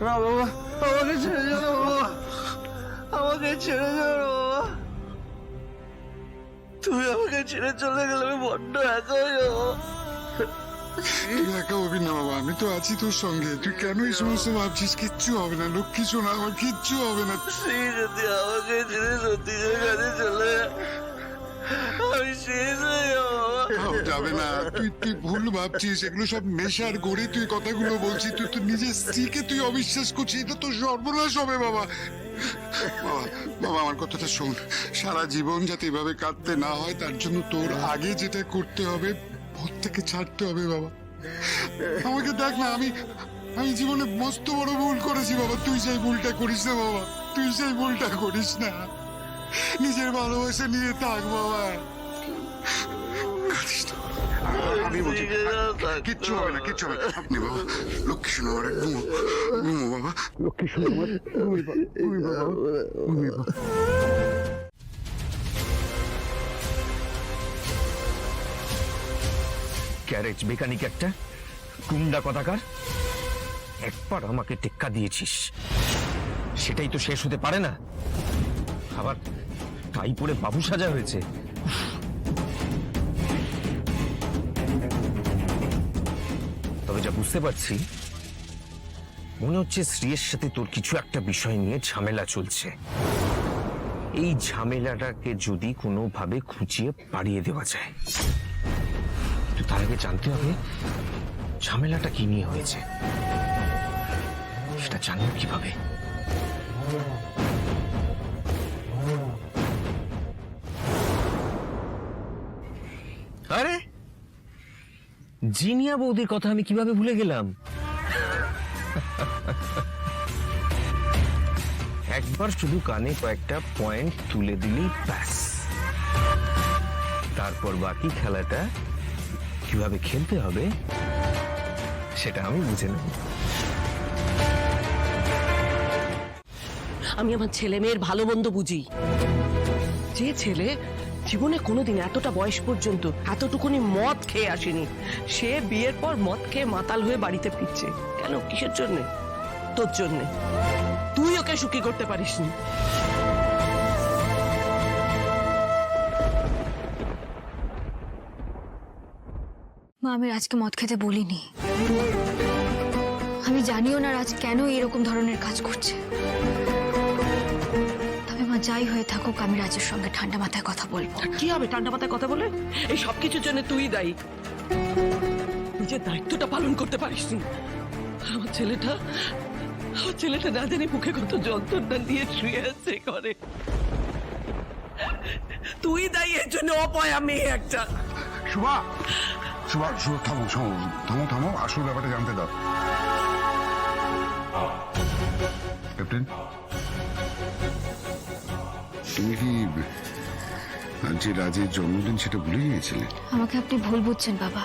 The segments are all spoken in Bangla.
না বাবা, আমাকে ছেড়ে যেও না বাবা, আমাকে ছেড়ে যেও না বাবা। তুমি আমাকে ছেড়ে চলে গেলে আমি বড্ড একা হয়ে যাবো। তুই একা হবি না বাবা, আমি তো আছি তোর সঙ্গে। তুই কেন এই সমস্ত ভাবছিস? কিচ্ছু হবে না, লক্ষ্মী শোনা, আমার কিচ্ছু হবে না। তুই যদি আমাকে ছেড়ে সত্যিকার কাছে চলে যা, আমি শেষ হয়ে যাবো বাবা। যাবে না, তুই ভুল ভাবছিস। এগুলো সব নেশার গড়ে তুই কথাগুলো বলছিস। তুই তো নিজের স্ত্রীকে তুই অবিশ্বাস করছিস। এটা তো সর্বনাশ হবে বাবা। বাবা, বাবা আমার কথাটা শোন। সারা জীবন যাতে এভাবে কাটতে না হয় তার জন্য তোর আগে যেটা করতে হবে, ভূত থেকে ছাড়তে হবে বাবা। আমাকে দেখ না, আমি জীবনে মস্ত বড় ভুল করেছি বাবা। তুই সেই ভুলটা করিস না বাবা, তুই সেই ভুলটা করিস না। নিজের ভালোবাসা নিয়ে থাক বাবা। কাঁদিস না। আমি বলছি কিচ্ছু হবে না, কিচ্ছু হবে না। আপনি বাবা লক্ষ্মী শোনো, আমার ঘুমো ঘুমো বাবা, লক্ষ্মী শোনো আমার, ঘুমি বাবা, ঘুমি বাবা। গ্যারেজ মেকানিক একটা গুন্ডা কথাকার। একবার আমাকে টেক্কা দিয়েছিস, সেটাই তো শেষ হতে পারে না। আবার টাই পরে বাবু সাজা হয়েছে। তবে যা বুঝতে পারছি, মনে হচ্ছে শ্রীয়ের সাথে তোর কিছু একটা বিষয় নিয়ে ঝামেলা চলছে। এই ঝামেলাটাকে যদি কোনোভাবে খুঁচিয়ে পাড়িয়ে দেওয়া যায়, তো তার আগে জানতে হবে ঝামেলাটা কি নিয়ে হয়েছে। সেটা জানবো কিভাবে? আরে জিনিয়া বৌদির কথা আমি কিভাবে ভুলে গেলাম? একবার শুধু কানে কয়েকটা পয়েন্ট তুলে দিলেই ব্যাস, তারপর বাকি খেলাটা কিভাবে খেলতে হবে সেটা আমি বুঝে নেব। আমি আমার ছেলে মেয়ের ভালো মন্দ বুঝি। যে ছেলে জীবনে কোনোদিন এতটা বয়স পর্যন্ত এতটুকুনি মদ খেয়ে আসেনি, সে বিয়ের পর মদ খেয়ে মাতাল হয়ে বাড়িতে ফিরছে। কেন? কিসের জন্যে? তোর জন্যে। তুই ওকে সুখী করতে পারিসনি। মা, আমি রাজকে মদ খেতে বলিনি। আমি জানিও না রাজ কেন এরকম ধরনের কাজ করছে। তবে মা, যাই হয়ে থাকুক, আমি রাজের সঙ্গে ঠান্ডা মাথায় কথা বলবো। কি হবে ঠান্ডা মাথায় কথা বলে? এই সবকিছুর জন্য তুই দায়ী। নিজের দায়িত্বটা পালন করতে পারিসনি। আমার ছেলেটা না জানি মুখে কত যন্ত্রণা দিয়ে শুয়ে আছে ঘরে। তুই দায়ী এর জন্য। অপয়া মেয়ে একটা। শুভা, শুভা, শুভা, থামো থামো থামো, আসল ব্যাপারটা জানতে দাও। ক্যাপ্টেন, তুমি কি যে রাজের জন্মদিন সেটা ভুলে গিয়েছিলে? আমাকে আপনি ভুল বুঝছেন বাবা।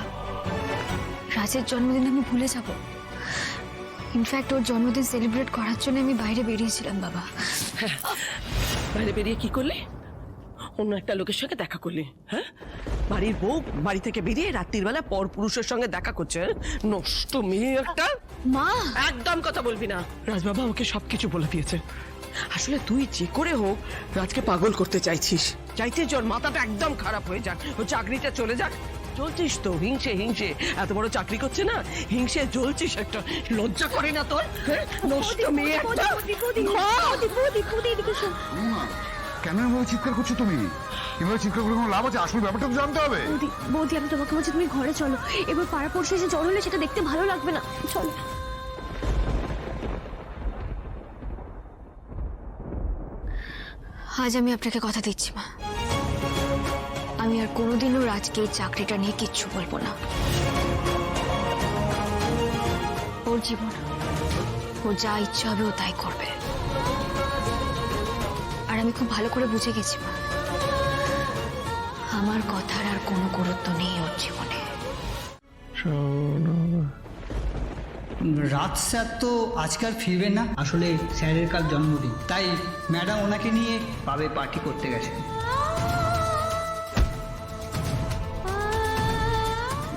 রাজের জন্মদিন আমি ভুলে যাব? ইনফ্যাক্ট ওর জন্মদিন সেলিব্রেট করার জন্য আমি বাইরে বেরিয়েছিলাম বাবা। বাইরে বেরিয়ে কি করলে? অন্য একটা লোকের সঙ্গে দেখা করলি? হ্যাঁ, বাড়ির বউ বাড়ি থেকে বেরিয়ে রাত্রির বেলা পর পুরুষের সঙ্গে দেখা করছে। নষ্ট মেয়ে একটা। মা, একদম কথা বলবি না। রাজবাবা আমাকে সবকিছু বলে দিয়েছে। আসলে তুই যে করে হোক রাজকে পাগল করতে চাইছিস। ওর মাথাটা একদম খারাপ হয়ে যাক, ও চাকরিটা চলে যাক। জ্বলছিস তো হিংসে হিংসে, এত বড় চাকরি করছে না, হিংসে জ্বলছিস একটা। লজ্জা করে না তোর? নষ্ট মেয়ে একটা। কেন এভাবে চিৎকার করছো তুমি? এভাবে চিৎকার করে কোনো লাভ আছে? আসল ব্যাপারটা তো জানতে হবে। বৌদি, আমি তোমাকে বলছি তুমি ঘরে চলো। এবার পাড়া পড়শি এসে জ্বর হলে সেটা দেখতে ভালো লাগবে না। চলো। আজ আমি আপনাকে কথা দিচ্ছি মা, আমি আর কোনোদিনও রাজকে এই চাকরিটা নিয়ে কিচ্ছু বলবো না। ওর জীবন, ও যা ইচ্ছা হবে ও তাই করবে। আর আমি খুব ভালো করে বুঝে গেছি মা, আমার কথার আর কোনো গুরুত্ব নেই ওর জীবনে। রাজ স্যার তো আজকাল ফিরবে না। আসলে স্যারের কাল জন্মদিন, তাই ম্যাডাম ওনাকে নিয়ে পাবে পার্টি করতে গেছেন।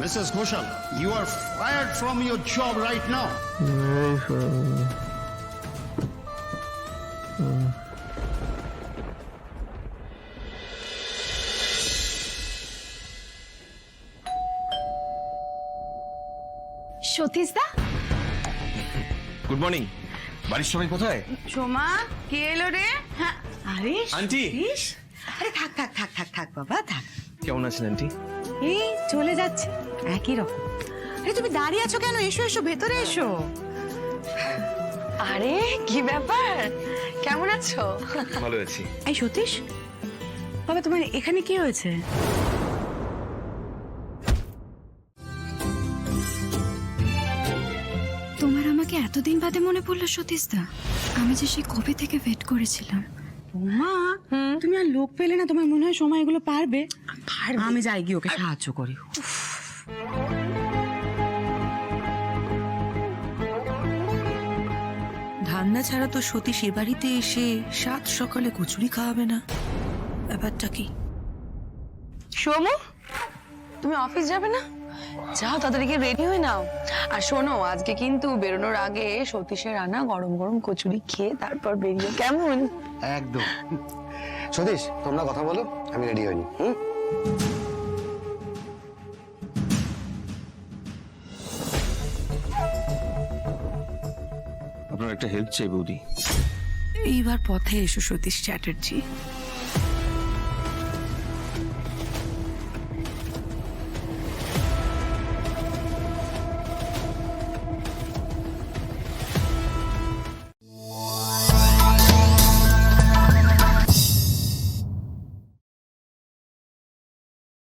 Mrs. Ghoshal, you are fired from your job right now. Satish da, good morning. বাড়ির সবাই কোথায়? সোমা কে এলো রে? হ্যাঁ, আরে আন্টি। সতীশ। আরে থাক থাক থাক থাক থাক বাবা থাক। কেমন আছেন আন্টি? এই চলে যাচ্ছে একই রকম। আরে তুমি দাঁড়িয়ে আছো কেন? এসো এসো, ভেতরে এসো। আরে কি ব্যাপার, কেমন আছো? ভালো আছি। এই সতীশ, বাবা তোমার এখানে কি হয়েছে? তোমার আমাকে এতদিন বাদে মনে পড়লো সতীশ দা? আমি যে সেই কবে থেকে ওয়েট করেছিলাম। মা তুমি আর লোক পেলে না? তোমার মনে হয় সময় এগুলো পারবে? আমি যাই গিয়ে ওকে সাহায্য করি। ধান্না ছাড়া তো সতীশ এ বাড়িতে এসে সাত সকালে কচুরি খাওয়াবে না, ব্যাপারটা কি? সোমু, তুমি অফিস যাবে না? যাও তাড়াতাড়ি গিয়ে রেডি হয়ে নাও। আর শোনো, আজকে কিন্তু বেরোনোর আগে সতীশের রান্না গরম গরম কচুরি খেয়ে তারপর বেরিয়ে, কেমন? একদম। সতীশ, তোমরা কথা বলো, আমি রেডি হইনি। আপনার একটা হেল্প চাই বৌদি। এইবার পথে এসো সতীশ চ্যাটার্জি।